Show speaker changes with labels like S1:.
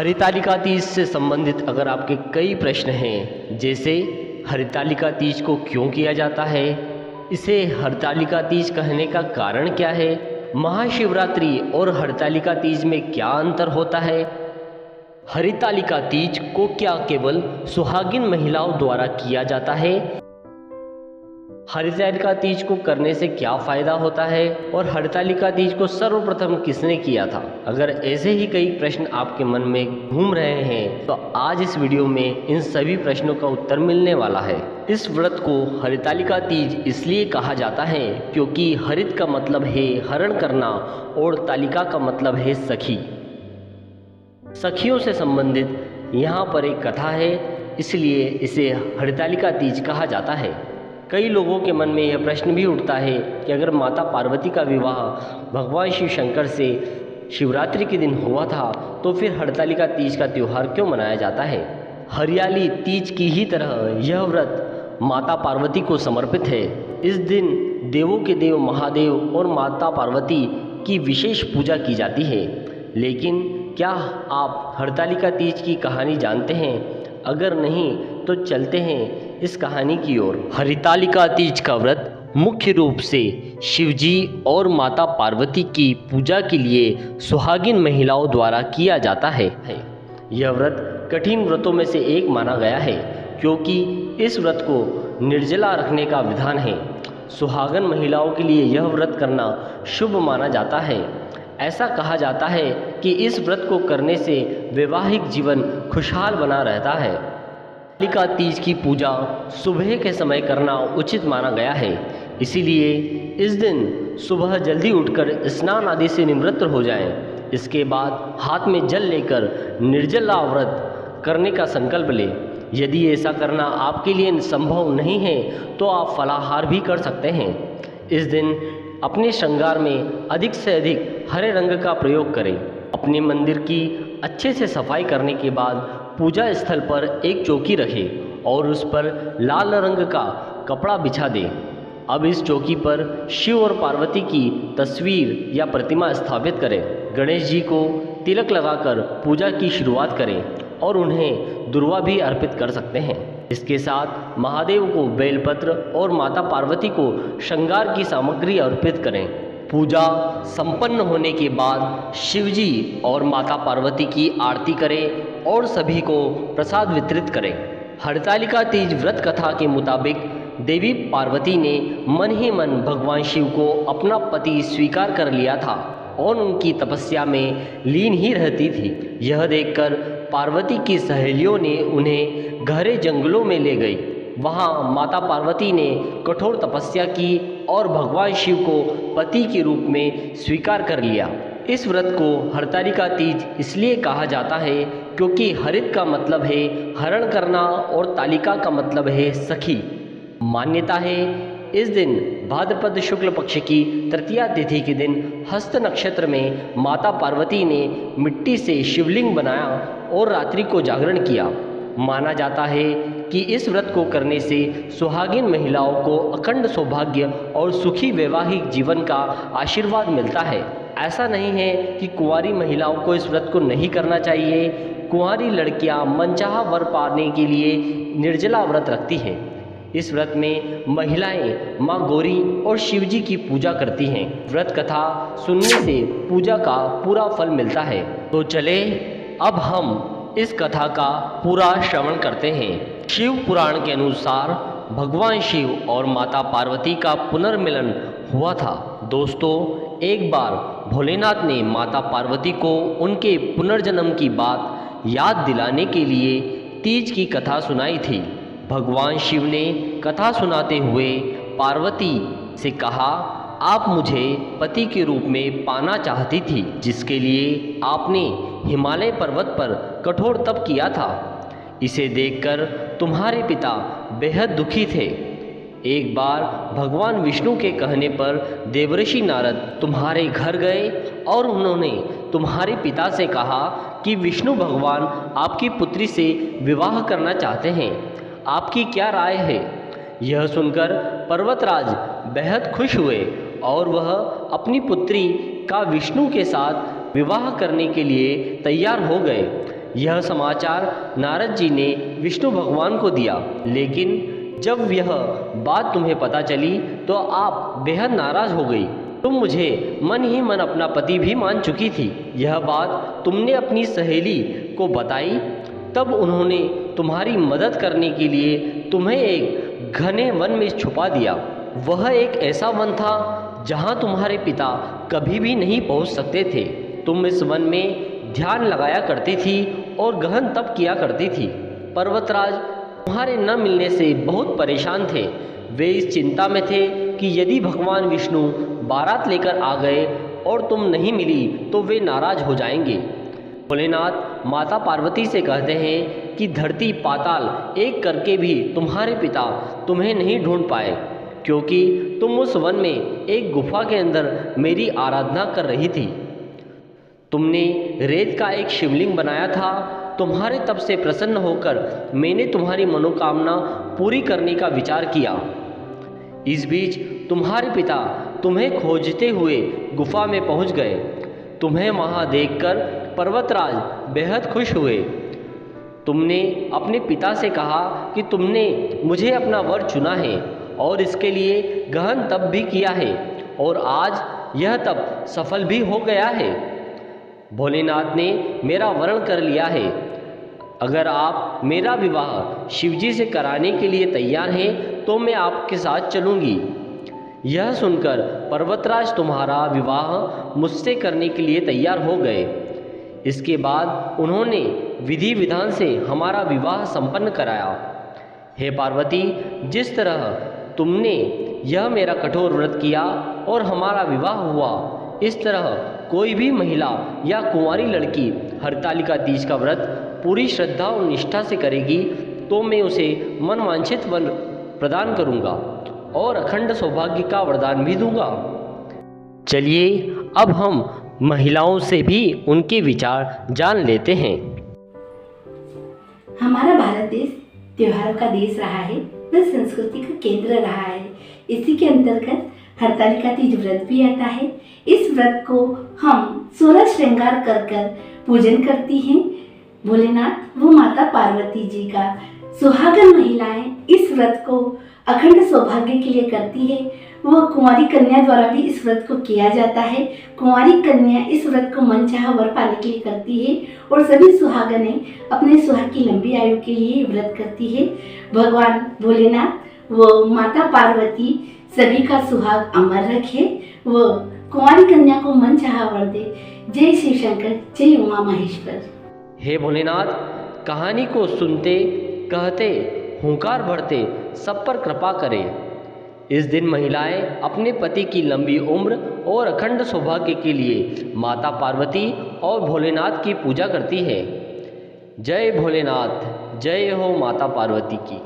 S1: हरितालिका तीज से संबंधित अगर आपके कई प्रश्न हैं, जैसे हरितालिका तीज को क्यों किया जाता है, इसे हरितालिका तीज कहने का कारण क्या है, महाशिवरात्रि और हरितालिका तीज में क्या अंतर होता है, हरितालिका तीज को क्या केवल सुहागिन महिलाओं द्वारा किया जाता है, हरितालिका तीज को करने से क्या फ़ायदा होता है और हरितालिका तीज को सर्वप्रथम किसने किया था। अगर ऐसे ही कई प्रश्न आपके मन में घूम रहे हैं तो आज इस वीडियो में इन सभी प्रश्नों का उत्तर मिलने वाला है। इस व्रत को हरितालिका तीज इसलिए कहा जाता है क्योंकि हरित का मतलब है हरण करना और तालिका का मतलब है सखी। सखियों से संबंधित यहाँ पर एक कथा है, इसलिए इसे हरितालिका तीज कहा जाता है। कई लोगों के मन में यह प्रश्न भी उठता है कि अगर माता पार्वती का विवाह भगवान शिव शंकर से शिवरात्रि के दिन हुआ था तो फिर हरितालिका तीज का त्यौहार क्यों मनाया जाता है। हरियाली तीज की ही तरह यह व्रत माता पार्वती को समर्पित है। इस दिन देवों के देव महादेव और माता पार्वती की विशेष पूजा की जाती है। लेकिन क्या आप हरितालिका तीज की कहानी जानते हैं? अगर नहीं तो चलते हैं इस कहानी की ओर। हरितालिका तीज का व्रत मुख्य रूप से शिवजी और माता पार्वती की पूजा के लिए सुहागिन महिलाओं द्वारा किया जाता है। यह व्रत कठिन व्रतों में से एक माना गया है क्योंकि इस व्रत को निर्जला रखने का विधान है। सुहागन महिलाओं के लिए यह व्रत करना शुभ माना जाता है। ऐसा कहा जाता है कि इस व्रत को करने से वैवाहिक जीवन खुशहाल बना रहता है। हरितालिका तीज की पूजा सुबह के समय करना उचित माना गया है, इसीलिए इस दिन सुबह जल्दी उठकर स्नान आदि से निवृत्त हो जाएं। इसके बाद हाथ में जल लेकर निर्जला व्रत करने का संकल्प लें। यदि ऐसा करना आपके लिए संभव नहीं है तो आप फलाहार भी कर सकते हैं। इस दिन अपने श्रृंगार में अधिक से अधिक हरे रंग का प्रयोग करें। अपने मंदिर की अच्छे से सफाई करने के बाद पूजा स्थल पर एक चौकी रखें और उस पर लाल रंग का कपड़ा बिछा दें। अब इस चौकी पर शिव और पार्वती की तस्वीर या प्रतिमा स्थापित करें। गणेश जी को तिलक लगाकर पूजा की शुरुआत करें और उन्हें दुर्वा भी अर्पित कर सकते हैं। इसके साथ महादेव को बेलपत्र और माता पार्वती को श्रृंगार की सामग्री अर्पित करें। पूजा संपन्न होने के बाद शिवजी और माता पार्वती की आरती करें और सभी को प्रसाद वितरित करें। हरितालिका तीज व्रत कथा के मुताबिक देवी पार्वती ने मन ही मन भगवान शिव को अपना पति स्वीकार कर लिया था और उनकी तपस्या में लीन ही रहती थी। यह देखकर पार्वती की सहेलियों ने उन्हें गहरे जंगलों में ले गई। वहाँ माता पार्वती ने कठोर तपस्या की और भगवान शिव को पति के रूप में स्वीकार कर लिया। इस व्रत को हरितालिका तीज इसलिए कहा जाता है क्योंकि हरित का मतलब है हरण करना और तालिका का मतलब है सखी। मान्यता है इस दिन भाद्रपद शुक्ल पक्ष की तृतीया तिथि के दिन हस्त नक्षत्र में माता पार्वती ने मिट्टी से शिवलिंग बनाया और रात्रि को जागरण किया। माना जाता है कि इस व्रत को करने से सुहागिन महिलाओं को अखंड सौभाग्य और सुखी वैवाहिक जीवन का आशीर्वाद मिलता है। ऐसा नहीं है कि कुंवारी महिलाओं को इस व्रत को नहीं करना चाहिए। कुंवारी लड़कियां मनचाहा वर पाने के लिए निर्जला व्रत रखती हैं। इस व्रत में महिलाएं माँ गौरी और शिवजी की पूजा करती हैं। व्रत कथा सुनने से पूजा का पूरा फल मिलता है। तो चले अब हम इस कथा का पूरा श्रवण करते हैं। शिव पुराण के अनुसार भगवान शिव और माता पार्वती का पुनर्मिलन हुआ था। दोस्तों, एक बार भोलेनाथ ने माता पार्वती को उनके पुनर्जन्म की बात याद दिलाने के लिए तीज की कथा सुनाई थी। भगवान शिव ने कथा सुनाते हुए पार्वती से कहा, आप मुझे पति के रूप में पाना चाहती थी, जिसके लिए आपने हिमालय पर्वत पर कठोर तप किया था। इसे देखकर तुम्हारे पिता बेहद दुखी थे। एक बार भगवान विष्णु के कहने पर देवर्षि नारद तुम्हारे घर गए और उन्होंने तुम्हारे पिता से कहा कि विष्णु भगवान आपकी पुत्री से विवाह करना चाहते हैं। आपकी क्या राय है? यह सुनकर पर्वतराज बेहद खुश हुए और वह अपनी पुत्री का विष्णु के साथ विवाह करने के लिए तैयार हो गए। यह समाचार नारद जी ने विष्णु भगवान को दिया, लेकिन जब यह बात तुम्हें पता चली तो आप बेहद नाराज हो गई। तुम मुझे मन ही मन अपना पति भी मान चुकी थी। यह बात तुमने अपनी सहेली को बताई, तब उन्होंने तुम्हारी मदद करने के लिए तुम्हें एक घने वन में छुपा दिया। वह एक ऐसा वन था जहां तुम्हारे पिता कभी भी नहीं पहुंच सकते थे। तुम इस वन में ध्यान लगाया करती थी और गहन तप किया करती थी। पर्वतराज तुम्हारे न मिलने से बहुत परेशान थे। वे इस चिंता में थे कि यदि भगवान विष्णु बारात लेकर आ गए और तुम नहीं मिली तो वे नाराज हो जाएंगे। भोलेनाथ माता पार्वती से कहते हैं कि धरती पाताल एक करके भी तुम्हारे पिता तुम्हें नहीं ढूंढ पाए, क्योंकि तुम उस वन में एक गुफा के अंदर मेरी आराधना कर रही थी। तुमने रेत का एक शिवलिंग बनाया था। तुम्हारे तप से प्रसन्न होकर मैंने तुम्हारी मनोकामना पूरी करने का विचार किया। इस बीच तुम्हारे पिता तुम्हें खोजते हुए गुफा में पहुंच गए। तुम्हें वहां देखकर पर्वतराज बेहद खुश हुए। तुमने अपने पिता से कहा कि तुमने मुझे अपना वर चुना है और इसके लिए गहन तप भी किया है, और आज यह तप सफल भी हो गया है। भोलेनाथ ने मेरा वरण कर लिया है। अगर आप मेरा विवाह शिवजी से कराने के लिए तैयार हैं तो मैं आपके साथ चलूँगी। यह सुनकर पर्वतराज तुम्हारा विवाह मुझसे करने के लिए तैयार हो गए। इसके बाद उन्होंने विधि विधान से हमारा विवाह संपन्न कराया। हे पार्वती, जिस तरह तुमने यह मेरा कठोर व्रत किया और हमारा विवाह हुआ, इस तरह कोई भी महिला या कुंवारी लड़की हरतालिका तीज का व्रत पूरी श्रद्धा और निष्ठा से करेगी तो मैं उसे मनवांछित वर प्रदान करूंगा और अखंड सौभाग्य का वरदान भी दूंगा। चलिए अब हम महिलाओं से भी उनके विचार जान लेते हैं।
S2: हमारा भारत देश त्योहारों का देश रहा है, वह संस्कृति का केंद्र रहा है। इसी के अंतर्गत हरतालिका तीज व्रत भी आता है। इस व्रत को हम 16 श्रृंगार कर कर पूजन करती हैं। भोलेनाथ व माता पार्वती जी का सुहागन महिलाएं इस व्रत को अखंड सौभाग्य के लिए करती है। वह कुंवारी कन्या द्वारा भी इस व्रत को किया जाता है। कुंवारी कन्या इस व्रत को मनचाहा वर पाने के लिए करती है और सभी सुहागनें अपने सुहाग की लंबी आयु के लिए व्रत करती है। भगवान भोलेनाथ व माता पार्वती सभी का सुहाग अमर रखे व कुंवारी कन्या को मनचाहा वर दे। जय शिव शंकर, जय उमा महेश्वर।
S1: हे भोलेनाथ, कहानी को सुनते कहते हुंकार भरते सब पर कृपा करें। इस दिन महिलाएं अपने पति की लंबी उम्र और अखंड सौभाग्य के लिए माता पार्वती और भोलेनाथ की पूजा करती है। जय भोलेनाथ, जय हो माता पार्वती की।